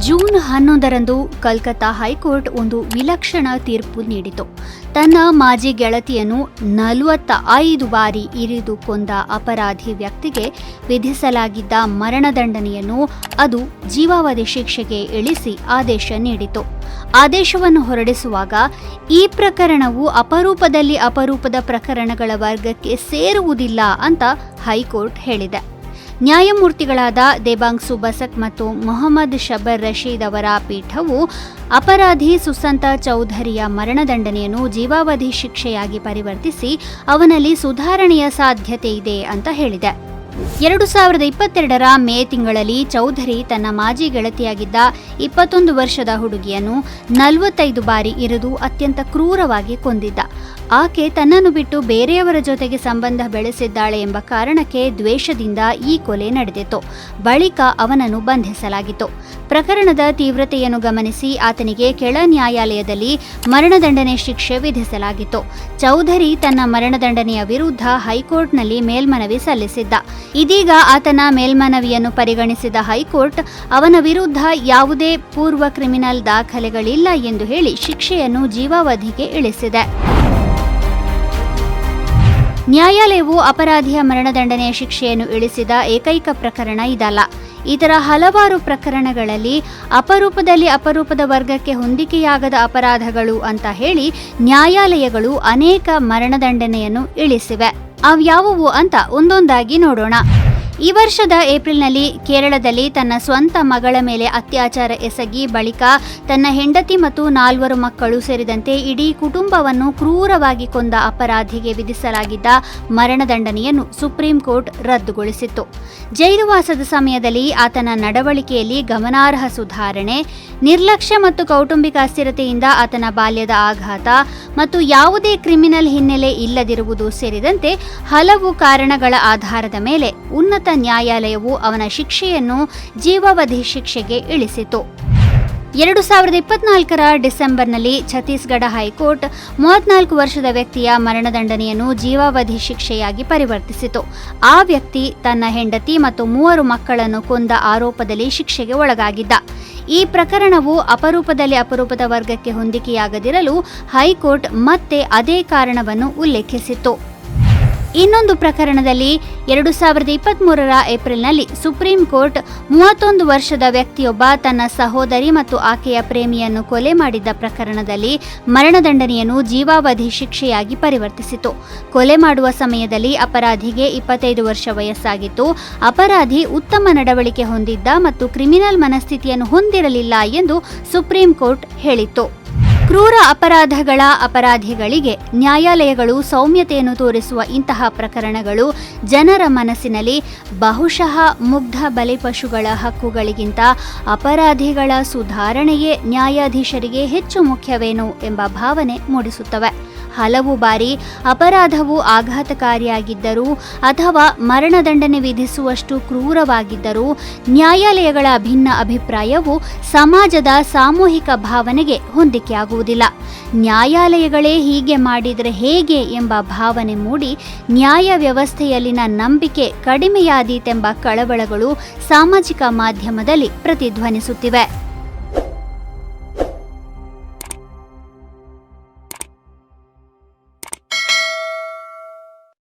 June 11ರಂದು Calcutta high court ಒಂದು ವಿಲಕ್ಷಣ ತೀರ್ಪು ನೀಡಿತು. ತನ್ನ ಮಾಜಿ ಗೆಳತಿಯನ್ನು 45 ಬಾರಿ ಇರಿದು ಕೊಂದ ಅಪರಾಧಿ ವ್ಯಕ್ತಿಗೆ ವಿಧಿಸಲಾಗಿದ್ದ ಮರಣದಂಡನೆಯನ್ನು ಅದು ಜೀವಾವಧಿ ಶಿಕ್ಷೆಗೆ ಇಳಿಸಿ ಆದೇಶ ನೀಡಿತು. ಆದೇಶವನ್ನು ಹೊರಡಿಸುವಾಗ ಈ ಪ್ರಕರಣವು ಅಪರೂಪದ ಪ್ರಕರಣಗಳ ವರ್ಗಕ್ಕೆ ಸೇರುವುದಿಲ್ಲ ಅಂತ ಹೈಕೋರ್ಟ್ ಹೇಳಿದೆ. ನ್ಯಾಯಮೂರ್ತಿಗಳಾದ ದೇಬಾಂಗ್ಸು ಬಸಕ್ ಮತ್ತು ಮೊಹಮ್ಮದ್ ಶಬರ್ ರಶೀದ್ ಅವರ ಪೀಠವು ಅಪರಾಧಿ ಸುಸಂತ ಚೌಧರಿಯ ಮರಣದಂಡನೆಯನ್ನು ಜೀವಾವಧಿ ಶಿಕ್ಷೆಯಾಗಿ ಪರಿವರ್ತಿಸಿ ಅವನಲ್ಲಿ ಸುಧಾರಣೆಯ ಸಾಧ್ಯತೆ ಇದೆ ಅಂತ ಹೇಳಿದೆ. 2022ರ ಮೇ ತಿಂಗಳಲ್ಲಿ ಚೌಧರಿ ತನ್ನ ಮಾಜಿ ಗೆಳತಿಯಾಗಿದ್ದ 21 ವರ್ಷದ ಹುಡುಗಿಯನ್ನು 45 ಬಾರಿ ಇರಿದು ಅತ್ಯಂತ ಕ್ರೂರವಾಗಿ ಕೊಂದಿದ್ದ. ಆಕೆ ತನ್ನನ್ನು ಬಿಟ್ಟು ಬೇರೆಯವರ ಜೊತೆಗೆ ಸಂಬಂಧ ಬೆಳೆಸಿದ್ದಾಳೆ ಎಂಬ ಕಾರಣಕ್ಕೆ ದ್ವೇಷದಿಂದ ಈ ಕೊಲೆ ನಡೆದಿತ್ತು. ಬಳಿಕ ಅವನನ್ನು ಬಂಧಿಸಲಾಗಿತ್ತು. ಪ್ರಕರಣದ ತೀವ್ರತೆಯನ್ನು ಗಮನಿಸಿ ಆತನಿಗೆ ಕೆಳ ನ್ಯಾಯಾಲಯದಲ್ಲಿ ಮರಣದಂಡನೆ ಶಿಕ್ಷೆ ವಿಧಿಸಲಾಗಿತ್ತು. ಚೌಧರಿ ತನ್ನ ಮರಣದಂಡನೆಯ ವಿರುದ್ಧ ಹೈಕೋರ್ಟ್ನಲ್ಲಿ ಮೇಲ್ಮನವಿ ಸಲ್ಲಿಸಿದ್ದ. ಇದೀಗ ಆತನ ಮೇಲ್ಮನವಿಯನ್ನು ಪರಿಗಣಿಸಿದ ಹೈಕೋರ್ಟ್ ಅವನ ವಿರುದ್ಧ ಯಾವುದೇ ಪೂರ್ವ ಕ್ರಿಮಿನಲ್ ದಾಖಲೆಗಳಿಲ್ಲ ಎಂದು ಹೇಳಿ ಶಿಕ್ಷೆಯನ್ನು ಜೀವಾವಧಿಗೆ ಇಳಿಸಿದೆ. ನ್ಯಾಯಾಲಯವು ಅಪರಾಧಿಯ ಮರಣದಂಡನೆಯ ಶಿಕ್ಷೆಯನ್ನು ಇಳಿಸಿದ ಏಕೈಕ ಪ್ರಕರಣ ಇದಲ್ಲ. ಇತರ ಹಲವಾರು ಪ್ರಕರಣಗಳಲ್ಲಿ ಅಪರೂಪದ ವರ್ಗಕ್ಕೆ ಹೊಂದಿಕೆಯಾಗದ ಅಪರಾಧಗಳು ಅಂತ ಹೇಳಿ ನ್ಯಾಯಾಲಯಗಳು ಅನೇಕ ಮರಣದಂಡನೆಯನ್ನು ಇಳಿಸಿವೆ. ಅವ್ಯಾವುವು ಅಂತ ಒಂದೊಂದಾಗಿ ನೋಡೋಣ. ಈ ವರ್ಷದ ಏಪ್ರಿಲ್ನಲ್ಲಿ ಕೇರಳದಲ್ಲಿ ತನ್ನ ಸ್ವಂತ ಮಗಳ ಮೇಲೆ ಅತ್ಯಾಚಾರ ಎಸಗಿ ಬಳಿಕ ತನ್ನ ಹೆಂಡತಿ ಮತ್ತು 4 ಮಕ್ಕಳು ಸೇರಿದಂತೆ ಇಡೀ ಕುಟುಂಬವನ್ನು ಕ್ರೂರವಾಗಿ ಕೊಂದ ಅಪರಾಧಿಗೆ ವಿಧಿಸಲಾಗಿದ್ದ ಮರಣದಂಡನೆಯನ್ನು ಸುಪ್ರೀಂ ಕೋರ್ಟ್ ರದ್ದುಗೊಳಿಸಿತ್ತು. ಜೈಲುವಾಸದ ಸಮಯದಲ್ಲಿ ಆತನ ನಡವಳಿಕೆಯಲ್ಲಿ ಗಮನಾರ್ಹ ಸುಧಾರಣೆ, ನಿರ್ಲಕ್ಷ್ಯ ಮತ್ತು ಕೌಟುಂಬಿಕ ಅಸ್ಥಿರತೆಯಿಂದ ಆತನ ಬಾಲ್ಯದ ಆಘಾತ ಮತ್ತು ಯಾವುದೇ ಕ್ರಿಮಿನಲ್ ಹಿನ್ನೆಲೆ ಇಲ್ಲದಿರುವುದು ಸೇರಿದಂತೆ ಹಲವು ಕಾರಣಗಳ ಆಧಾರದ ಮೇಲೆ ಉನ್ನತ ನ್ಯಾಯಾಲಯವು ಅವನ ಶಿಕ್ಷೆಯನ್ನು ಜೀವಾವಧಿ ಶಿಕ್ಷೆಗೆ ಇಳಿಸಿತು. 2024ರ ಡಿಸೆಂಬರ್ನಲ್ಲಿ ಛತ್ತೀಸ್ಗಢ ಹೈಕೋರ್ಟ್ 34 ವರ್ಷದ ವ್ಯಕ್ತಿಯ ಮರಣದಂಡನೆಯನ್ನು ಜೀವಾವಧಿ ಶಿಕ್ಷೆಯಾಗಿ ಪರಿವರ್ತಿಸಿತು. ಆ ವ್ಯಕ್ತಿ ತನ್ನ ಹೆಂಡತಿ ಮತ್ತು 3 ಮಕ್ಕಳನ್ನು ಕೊಂದ ಆರೋಪದಲ್ಲಿ ಶಿಕ್ಷೆಗೆ ಒಳಗಾಗಿದ್ದ. ಈ ಪ್ರಕರಣವು ಅಪರೂಪದ ವರ್ಗಕ್ಕೆ ಹೊಂದಿಕೆಯಾಗದಿರಲು ಹೈಕೋರ್ಟ್ ಮತ್ತೆ ಅದೇ ಕಾರಣವನ್ನು ಉಲ್ಲೇಖಿಸಿತ್ತು. ಇನ್ನೊಂದು ಪ್ರಕರಣದಲ್ಲಿ 2023ರ ಏಪ್ರಿಲ್ನಲ್ಲಿ ಸುಪ್ರೀಂ ಕೋರ್ಟ್ 31 ವರ್ಷದ ವ್ಯಕ್ತಿಯೊಬ್ಬ ತನ್ನ ಸಹೋದರಿ ಮತ್ತು ಆಕೆಯ ಪ್ರೇಮಿಯನ್ನು ಕೊಲೆ ಮಾಡಿದ್ದ ಪ್ರಕರಣದಲ್ಲಿ ಮರಣದಂಡನೆಯನ್ನು ಜೀವಾವಧಿ ಶಿಕ್ಷೆಯಾಗಿ ಪರಿವರ್ತಿಸಿತು. ಕೊಲೆ ಮಾಡುವ ಸಮಯದಲ್ಲಿ ಅಪರಾಧಿಗೆ 25 ವರ್ಷ ವಯಸ್ಸಾಗಿತ್ತು. ಅಪರಾಧಿ ಉತ್ತಮ ನಡವಳಿಕೆ ಹೊಂದಿದ್ದ ಮತ್ತು ಕ್ರಿಮಿನಲ್ ಮನಸ್ಥಿತಿಯನ್ನು ಹೊಂದಿರಲಿಲ್ಲ ಎಂದು ಸುಪ್ರೀಂ ಕೋರ್ಟ್ ಹೇಳಿತ್ತು. ಕ್ರೂರ ಅಪರಾಧಗಳ ಅಪರಾಧಿಗಳಿಗೆ ನ್ಯಾಯಾಲಯಗಳು ಸೌಮ್ಯತೆಯನ್ನು ತೋರಿಸುವ ಇಂತಹ ಪ್ರಕರಣಗಳು ಜನರ ಮನಸ್ಸಿನಲ್ಲಿ ಬಹುಶಃ ಮುಗ್ಧ ಬಲಿಪಶುಗಳ ಹಕ್ಕುಗಳಿಗಿಂತ ಅಪರಾಧಿಗಳ ಸುಧಾರಣೆಯೇ ನ್ಯಾಯಾಧೀಶರಿಗೆ ಹೆಚ್ಚು ಮುಖ್ಯವೇನೋ ಎಂಬ ಭಾವನೆ ಮೂಡಿಸುತ್ತವೆ. ಹಲವು ಬಾರಿ ಅಪರಾಧವು ಆಘಾತಕಾರಿಯಾಗಿದ್ದರೂ ಅಥವಾ ಮರಣದಂಡನೆ ವಿಧಿಸುವಷ್ಟು ಕ್ರೂರವಾಗಿದ್ದರೂ ನ್ಯಾಯಾಲಯಗಳ ಭಿನ್ನ ಅಭಿಪ್ರಾಯವು ಸಮಾಜದ ಸಾಮೂಹಿಕ ಭಾವನೆಗೆ ಹೊಂದಿಕೆಯಾಗುವುದಿಲ್ಲ. ನ್ಯಾಯಾಲಯಗಳೇ ಹೀಗೆ ಮಾಡಿದರೆ ಹೇಗೆ ಎಂಬ ಭಾವನೆ ಮೂಡಿ ನ್ಯಾಯ ವ್ಯವಸ್ಥೆಯಲ್ಲಿನ ನಂಬಿಕೆ ಕಡಿಮೆಯಾದೀತೆಂಬ ಕಳವಳಗಳು ಸಾಮಾಜಿಕ ಮಾಧ್ಯಮದಲ್ಲಿ ಪ್ರತಿಧ್ವನಿಸುತ್ತಿವೆ.